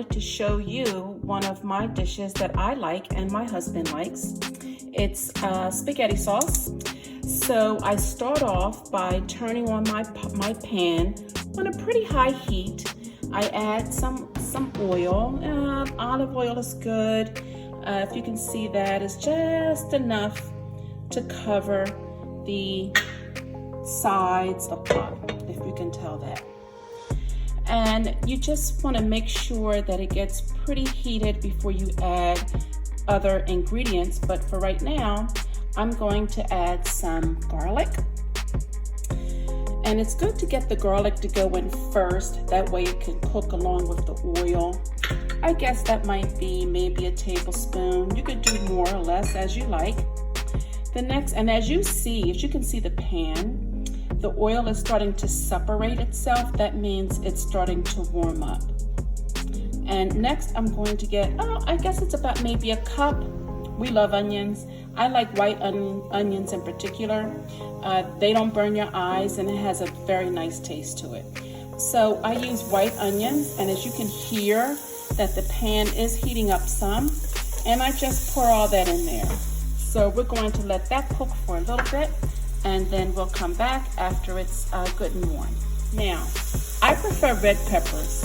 wanted to show you one of my dishes that I like and my husband likes. It's spaghetti sauce. So I start off by turning on my pan on a pretty high heat. I add some oil. Olive oil is good. If you can see that, it's just enough to cover the sides of the pot, if you can tell that. And you just want to make sure that it gets pretty heated before you add other ingredients. But for right now, I'm going to add some garlic. And it's good to get the garlic to go in first. That way it can cook along with the oil. I guess that might be maybe a tablespoon. You could do more or less as you like. The next, and as you see, as you can see the pan, the oil is starting to separate itself. That means it's starting to warm up. And next I'm going to get, I guess it's about maybe a cup. We love onions. I like white onions in particular. They don't burn your eyes and it has a very nice taste to it. So I use white onions, and as you can hear that the pan is heating up some, and I just pour all that in there. So we're going to let that cook for a little bit, and then we'll come back after it's good and warm. Now, I prefer red peppers.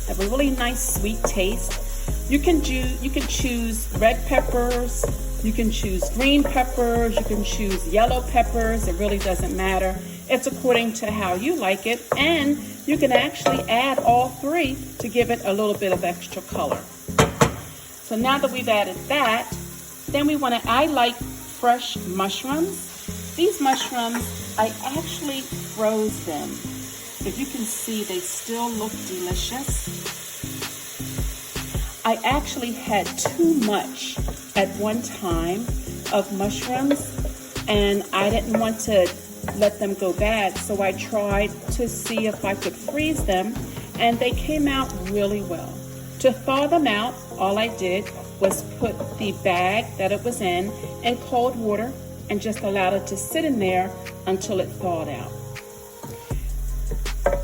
They have a really nice sweet taste. You can choose red peppers, you can choose green peppers, you can choose yellow peppers. It really doesn't matter. It's according to how you like it, and you can actually add all three to give it a little bit of extra color. So now that we've added that, then I like fresh mushrooms. These mushrooms, I actually froze them. If you can see, they still look delicious. I actually had too much at one time of mushrooms, and I didn't want to let them go bad, so I tried to see if I could freeze them, and they came out really well. To thaw them out, all I did was put the bag that it was in cold water and just allowed it to sit in there until it thawed out.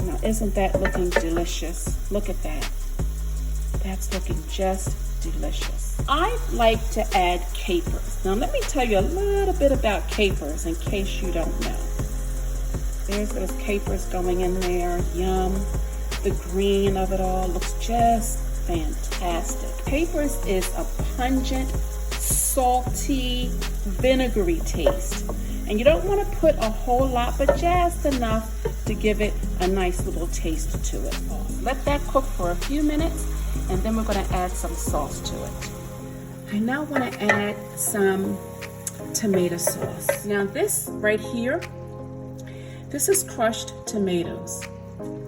Now, isn't that looking delicious? Look at that. That's looking just delicious. I like to add capers. Now let me tell you a little bit about capers in case you don't know. There's those capers going in there, yum. The green of it all looks just fantastic. Capers is a pungent, salty, vinegary taste. And you don't want to put a whole lot, but just enough to give it a nice little taste to it. Let that cook for a few minutes, and then we're going to add some sauce to it. I now want to add some tomato sauce. Now this right here, this is crushed tomatoes.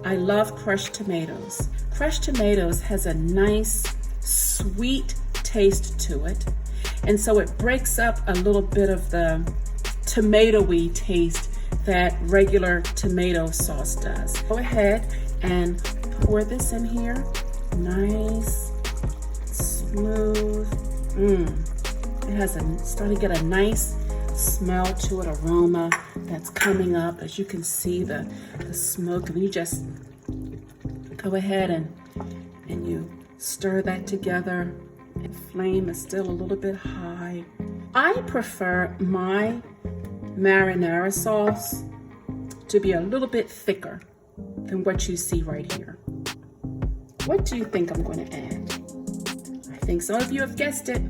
I love crushed tomatoes. Crushed tomatoes has a nice sweet taste to it, and so it breaks up a little bit of the tomatoey taste that regular tomato sauce does. Go ahead and pour this in here. Nice, smooth. It has starting to get a nice smell to it, aroma that's coming up. As you can see the smoke, and you just go ahead and you stir that together. The flame is still a little bit high. I prefer my marinara sauce to be a little bit thicker than what you see right here. What do you think I'm going to add? I think some of you have guessed it.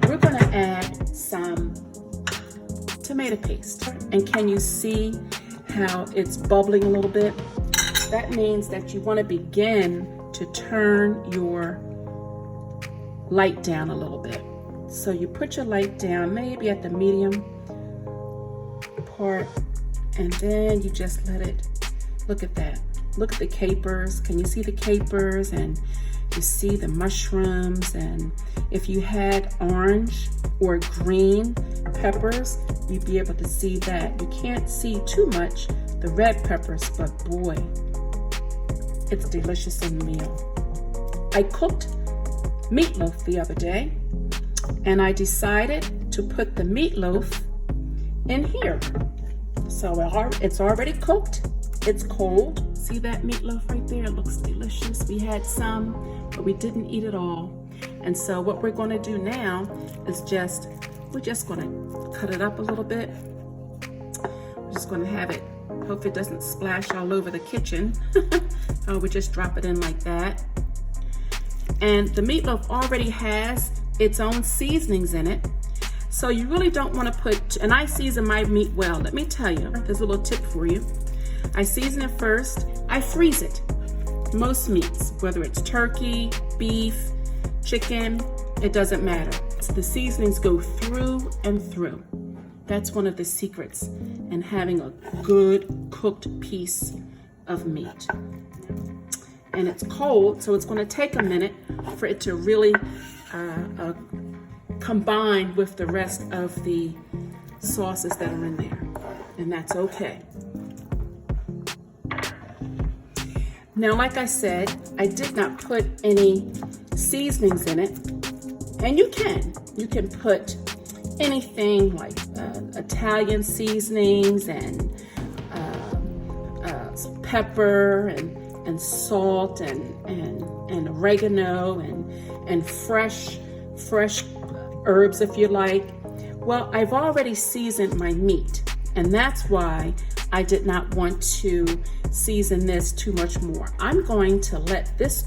We're going to add some tomato paste. And can you see how it's bubbling a little bit? That means that you want to begin to turn your light down a little bit. So you put your light down maybe at the medium part, and then you just let it, look at that. Look at the capers. Can you see the capers? And you see the mushrooms. And if you had orange or green peppers, you'd be able to see that. You can't see too much the red peppers, but boy, it's delicious in the meal. I cooked meatloaf the other day, and I decided to put the meatloaf in here. So it's already cooked, it's cold, See that meatloaf right there? It looks delicious. We had some, but we didn't eat it all. And so what we're going to do now is we're just going to cut it up a little bit. We're just going to have it, hope it doesn't splash all over the kitchen. We just drop it in like that. And the meatloaf already has its own seasonings in it. So you really don't want to put, and I season my meat well. Let me tell you, there's a little tip for you. I season it first, I freeze it. Most meats, whether it's turkey, beef, chicken, it doesn't matter. So the seasonings go through and through. That's one of the secrets in having a good cooked piece of meat. And it's cold, so it's going to take a minute for it to really combine with the rest of the sauces that are in there. And that's okay. Now, like I said, I did not put any seasonings in it. And you can put anything like Italian seasonings and pepper and salt and oregano and fresh herbs if you like. Well, I've already seasoned my meat, and that's why I did not want to season this too much more. I'm going to let this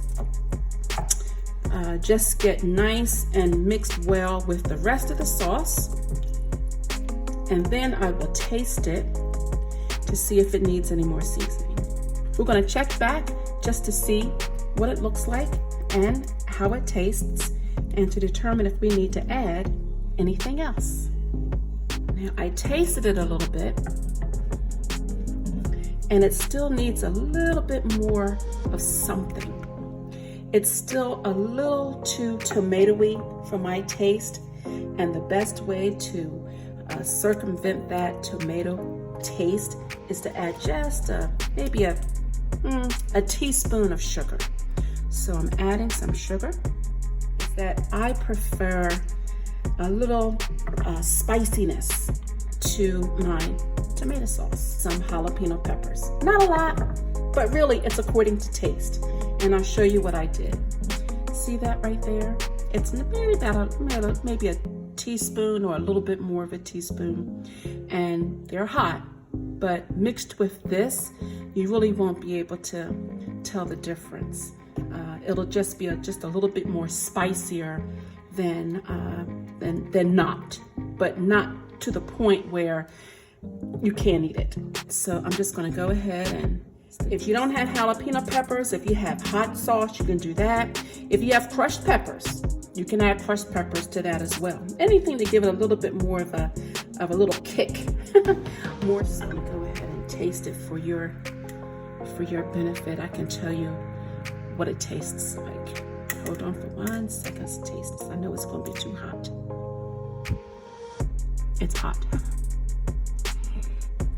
just get nice and mixed well with the rest of the sauce, and then I will taste it to see if it needs any more seasoning. We're going to check back just to see what it looks like and how it tastes, and to determine if we need to add anything else. Now, I tasted it a little bit, and it still needs a little bit more of something. It's still a little too tomatoey for my taste, and the best way to circumvent that tomato taste is to add just maybe a teaspoon of sugar. So I'm adding some sugar. That I prefer a little spiciness to my tomato sauce. Some jalapeno peppers. Not a lot, but really it's according to taste. And I'll show you what I did. See that right there? It's maybe a teaspoon or a little bit more of a teaspoon. And they're hot, but mixed with this, you really won't be able to tell the difference. It'll just be just a little bit more spicier than not, but not to the point where you can't eat it. So I'm just going to go ahead, and if you don't have jalapeno peppers, if you have hot sauce, you can do that. If you have crushed peppers, you can add crushed peppers to that as well. Anything to give it a little bit more of a little kick. More so. Go ahead and taste it for your benefit. I can tell you what it tastes like. Hold on for 1 second to taste this. I know it's going to be too hot. It's hot.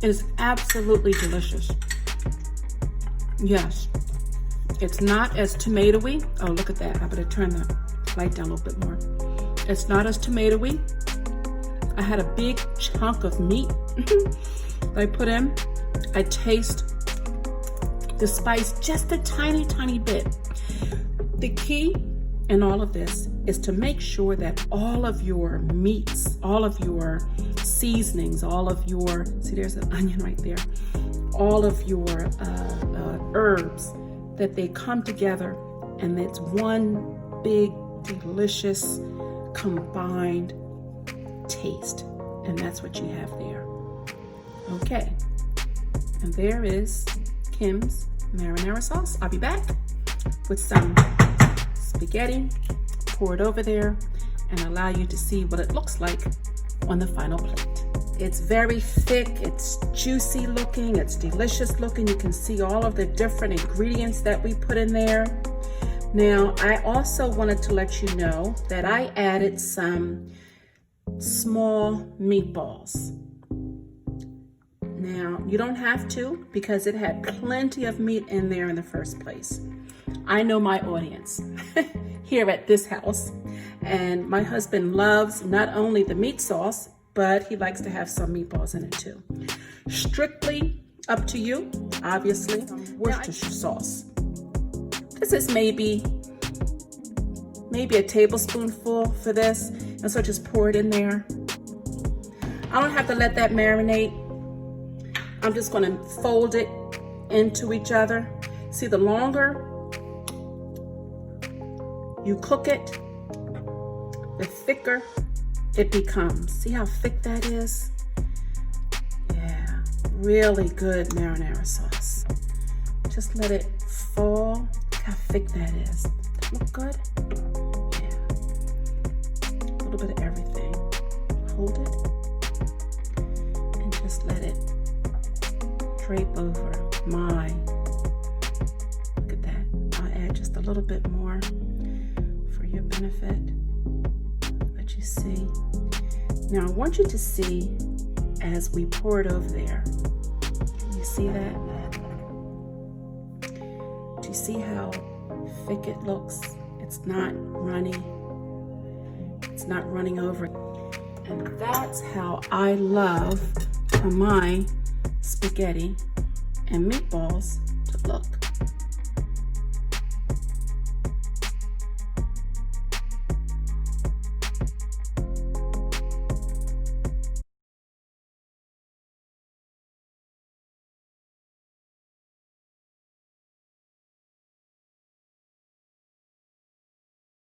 It is absolutely delicious. Yes, it's not as tomatoey. Oh, look at that. I better turn the light down a little bit more. It's not as tomatoey. I had a big chunk of meat that I put in. I taste the spice just a tiny, tiny bit. The key in all of this is to make sure that all of your meats, all of your seasonings, all of your, see there's an onion right there, all of your herbs, that they come together and it's one big, delicious, combined taste. And that's what you have there. Okay, and there is Kim's marinara sauce. I'll be back with some spaghetti, pour it over there, and allow you to see what it looks like on the final plate. It's very thick, it's juicy looking, it's delicious looking. You can see all of the different ingredients that we put in there. Now, I also wanted to let you know that I added some small meatballs. Now, you don't have to, because it had plenty of meat in there in the first place. I know my audience here at this house, and my husband loves not only the meat sauce, but he likes to have some meatballs in it too. Strictly Up to you, obviously. Worcestershire sauce. This is maybe a tablespoonful for this, and so just pour it in there. I don't have to let that marinate. I'm just going to fold it into each other. See, the longer you cook it, the thicker it becomes. See how thick that is? Yeah, really good marinara sauce. Just let it fall. Look how thick that is. Does that look good? Yeah. A little bit of everything. Hold it and just let it drape over. Look at that. I'll add just a little bit more for your benefit. Let you see. Now I want you to see as we pour it over there. Can you see that? Do you see how thick it looks? It's not runny. It's not running over. And that's how I love my spaghetti and meatballs to look.